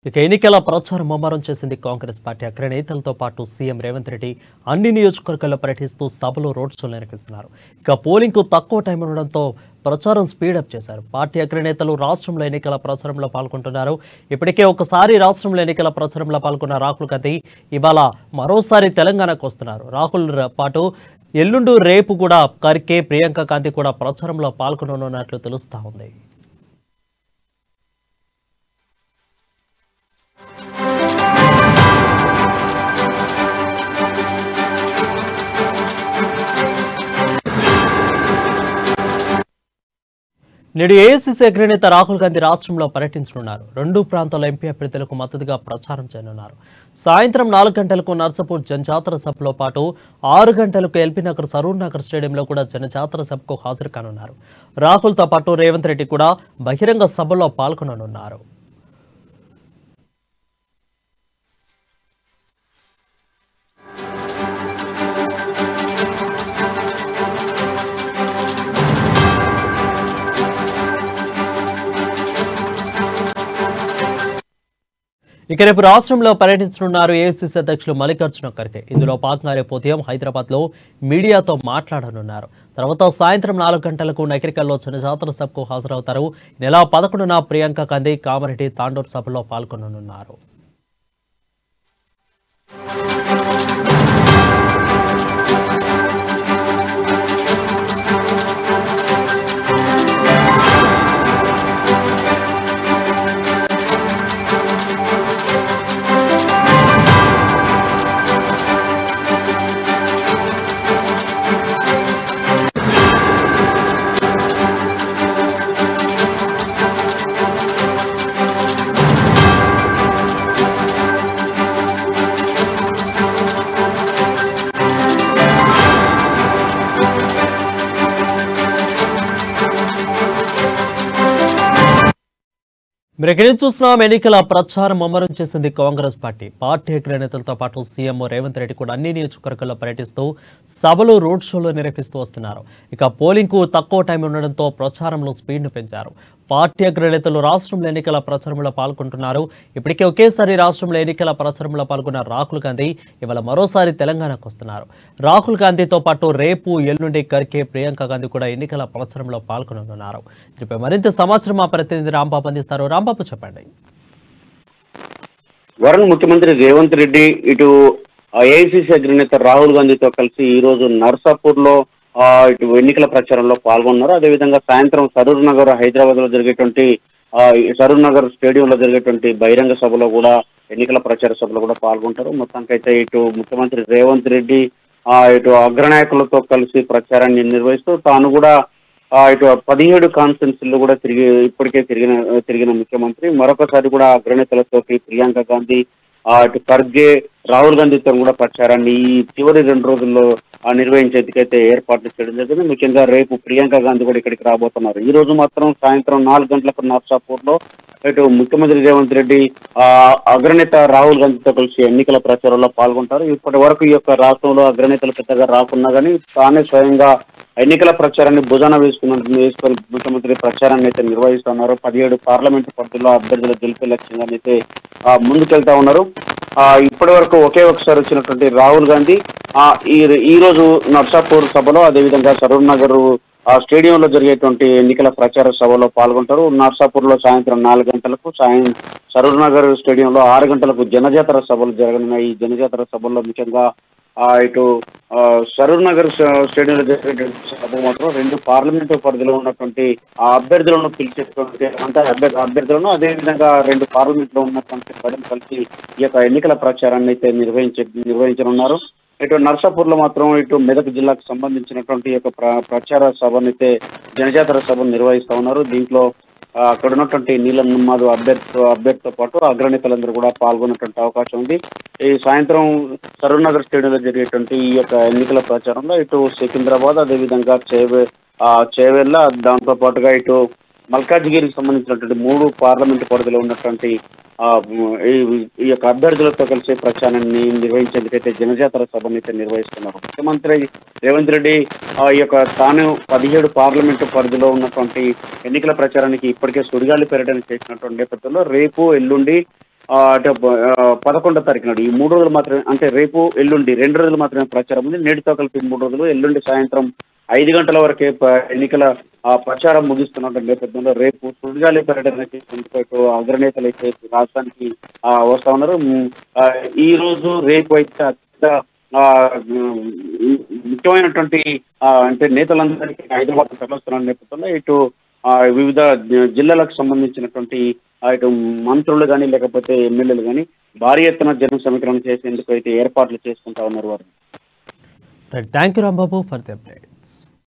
ఇక ఎన్నికల ప్రచారం ముమ్మరం చేసింది కాంగ్రెస్ పార్టీ అగ్రనేతలతో పాటు సీఎం రేవంత్ రెడ్డి అన్ని నియోజకవర్గాల్లో పర్యటిస్తూ సభలో రోడ్ షోలు నిర్వహిస్తున్నారు. ఇక పోలింగ్కు తక్కువ టైం ఉండడంతో ప్రచారం స్పీడప్ చేశారు. పార్టీ అగ్రనేతలు రాష్ట్రంలో ఎన్నికల ప్రచారంలో పాల్గొంటున్నారు. ఇప్పటికే ఒకసారి రాష్ట్రంలో ఎన్నికల ప్రచారంలో పాల్గొన్న రాహుల్ గాంధీ ఇవాళ మరోసారి తెలంగాణకు వస్తున్నారు. రాహుల్ పాటు ఎల్లుండి రేపు కూడా ఖర్గే, ప్రియాంక గాంధీ కూడా ప్రచారంలో పాల్గొననున్నట్లు తెలుస్తా ఉంది. నేడు ఏఐసీసీ అగ్రనేత రాహుల్ గాంధీ రాష్ట్రంలో పర్యటించనున్నారు. రెండు ప్రాంతాల ఎంపీ అభ్యర్థులకు మద్దతుగా ప్రచారం చేయనున్నారు. సాయంత్రం 4 గంటలకు నర్సాపూర్ జనజాతర సభలో పాటు 6 గంటలకు ఎల్బీ నగర్, సరూర్ నగర్ స్టేడియంలో కూడా జనజాతర సభకు హాజరు కానున్నారు. రాహుల్తో పాటు రేవంత్ రెడ్డి కూడా బహిరంగ సభలో పాల్గొననున్నారు. ఇక రేపు రాష్ట్రంలో పర్యటించనున్నారు ఏఐసీసీ అధ్యక్షులు మల్లికార్జున ఖర్గే. ఇందులో భాగంగా రేపు ఉదయం హైదరాబాద్లో మీడియాతో మాట్లాడనున్నారు. తర్వాత సాయంత్రం 4 గంటలకు నకిరికల్లో జనజాతర సభకు హాజరవుతారు. నెల 11న ప్రియాంక గాంధీ కామారెడ్డి, తాండూరు సభలో పాల్గొననున్నారు. మీరు చూస్తున్నాం. ఎన్నికల ప్రచారం ముమ్మరం చేసింది కాంగ్రెస్ పార్టీ. పార్టీ అగ్రనేతలతో పాటు సీఎం రేవంత్ రెడ్డి కూడా అన్ని నియోజకవర్గాల్లో పర్యటిస్తూ సభలు, రోడ్ షోలు నిర్వహిస్తూ వస్తున్నారు. ఇక పోలింగ్కు తక్కువ టైం ఉండడంతో ప్రచారంలో స్పీడ్ను పెంచారు. పార్టీ అగ్రనేతలు రాష్ట్రంలో ఎన్నికల ప్రచారంలో పాల్గొంటున్నారు. ఇప్పటికే ఒకేసారి రాష్ట్రంలో ఎన్నికల ప్రచారంలో పాల్గొన్న రాహుల్ గాంధీ ఇవాళ మరోసారి తెలంగాణకు వస్తున్నారు. రాహుల్ గాంధీతో పాటు రేపు, ఎల్లుండి ఖర్గే, ప్రియాంక గాంధీ కూడా ఎన్నికల ప్రచారంలో పాల్గొననున్నారు. దీనిపై మరింత సమాచారం మా ప్రతినిధి రాంబాబు అందిస్తారు. రాంబాబు, చెప్పండి. వరుణ్, ముఖ్యమంత్రి రేవంత్ రెడ్డి ఇటు ఏఐసీసీ అగ్రనేత రాహుల్ గాంధీతో కలిసి ఈ రోజు నర్సాపూర్ లో ఇటు ఎన్నికల ప్రచారంలో పాల్గొన్నారు. అదేవిధంగా సాయంత్రం సరూర్ నగర్, హైదరాబాద్ లో జరిగేటువంటి సరూర్ నగర్ స్టేడియంలో జరిగేటువంటి బహిరంగ సభలో కూడా ఎన్నికల ప్రచార సభలో కూడా పాల్గొంటారు. మొత్తానికైతే ఇటు ముఖ్యమంత్రి రేవంత్ రెడ్డి ఇటు అగ్రనాయకులతో కలిసి ప్రచారాన్ని నిర్వహిస్తూ తాను కూడా ఇటు 17 కాన్స్టిట్యున్సీల్లో కూడా ఇప్పటికే తిరిగిన ముఖ్యమంత్రి మరొకసారి కూడా అగ్రనేతలతో ప్రియాంక గాంధీ, ఇటు ఖర్గే, రాహుల్ గాంధీతో కూడా ప్రచారాన్ని ఈ చివరి 2 రోజుల్లో నిర్వహించేందుకైతే ఏర్పాట్లు చేయడం జరిగింది. ముఖ్యంగా రేపు ప్రియాంక గాంధీ కూడా ఇక్కడికి రాబోతున్నారు. ఈ రోజు మాత్రం సాయంత్రం 4 గంటలకు నర్సాపూర్ లో ఇటు ముఖ్యమంత్రి రేవంత్ రెడ్డి అగ్రనేత రాహుల్ గాంధీతో కలిసి ఎన్నికల ప్రచారంలో పాల్గొంటారు. ఇప్పటి వరకు ఈ యొక్క రాష్ట్రంలో అగ్రనేతలు పెద్దగా రాకున్నా కానీ తానే స్వయంగా ఎన్నికల ప్రచారాన్ని భుజాన వేసుకుని ముఖ్యమంత్రి ప్రచారాన్ని అయితే నిర్వహిస్తున్నారు. 17 పార్లమెంటు పరిధిలో అభ్యర్థుల గెలిపే లక్ష్యంగా అయితే ముందుకెళ్తా ఉన్నారు. ఇప్పటి వరకు ఒకే ఒకసారి వచ్చినటువంటి రాహుల్ గాంధీ ఈ రోజు నర్సాపూర్ సభలో, అదేవిధంగా సరూర్ నగర్ స్టేడియంలో జరిగేటువంటి ఎన్నికల ప్రచార సభలో పాల్గొంటారు. నర్సాపూర్ లో సాయంత్రం 4 గంటలకు, సరూర్ నగర్ స్టేడియంలో 6 గంటలకు జనజాతర సభలు జరగనున్నాయి. ఈ జనజాతర సభల్లో ముఖ్యంగా ఇటు సరూర్ నగర్ స్టేడియంలో జరిగేటువంటి సభ మాత్రం 2 పార్లమెంటు పరిధిలో ఉన్నటువంటి అభ్యర్థులను పిలిచేటువంటి అభ్యర్థులను, అదేవిధంగా 2 పార్లమెంట్లో ఉన్నటువంటి ప్రజలు కలిసి ఈ యొక్క ఎన్నికల ప్రచారాన్ని అయితే నిర్వహించనున్నారు. ఇటు నర్సాపూర్ లో మాత్రం ఇటు మెదక్ జిల్లాకు సంబంధించినటువంటి యొక్క ప్రచార సభను అయితే జనజాతర సభను నిర్వహిస్తా ఉన్నారు. దీంట్లో అక్కడ ఉన్నటువంటి నీలం నమ్మాదు అభ్యర్థితో పాటు అగ్రనేతలందరూ కూడా పాల్గొనేటువంటి అవకాశం ఉంది. ఈ సాయంత్రం సరూర్ నగర్ స్టేడియంలో జరిగేటువంటి ఈ యొక్క ఎన్నికల ప్రచారంలో ఇటు సికింద్రాబాద్, అదేవిధంగా చేవెళ్ళ, దాంతో పాటుగా ఇటు మల్కాజ్గిరికి సంబంధించినటువంటి 3 పార్లమెంటు పరిధిలో ఉన్నటువంటి ఈ యొక్క అభ్యర్థులతో కలిసి ప్రచారాన్ని నిర్వహించేందుకైతే జనజాతర సభను అయితే నిర్వహిస్తున్నారు. ముఖ్యమంత్రి రేవంత్ రెడ్డి ఈ యొక్క తాను 17 పార్లమెంటు పరిధిలో ఉన్నటువంటి ఎన్నికల ప్రచారానికి ఇప్పటికే సుడిగాలి పర్యటన చేసినటువంటి నేపథ్యంలో రేపు, ఎల్లుండి అంటే 11వ తారీఖు నాడు ఈ 3 రోజులు మాత్రమే, అంటే రేపు ఎల్లుండి 2 రోజులు మాత్రమే ప్రచారం ఉంది. నేటితో కలిపి 3 రోజులు. ఎల్లుండి సాయంత్రం 5 గంటల వరకే ఎన్నికల ప్రచారం ముగిస్తున్న నేపథ్యంలో రేపు సుడిగాలి పర్యటన చేసేందుకు ఇటు అగ్రనేతలు అయితే రాష్ట్రానికి వస్తా ఉన్నారు. ఈ రోజు రేపు అయితే అత్యంత ఆ, ముఖ్యమైనటువంటి అంటే నేతలందరికీ హైదరాబాద్ తరలిస్తున్న నేపథ్యంలో ఇటు వివిధ జిల్లాలకు సంబంధించినటువంటి ఇటు మంత్రులు కానీ లేకపోతే ఎమ్మెల్యేలు కానీ భారీ ఎత్తున జన సమీకరణ చేసేందుకు అయితే ఏర్పాట్లు చేసుకుంటా ఉన్నారు వారు. Thank you Rambabu for the update.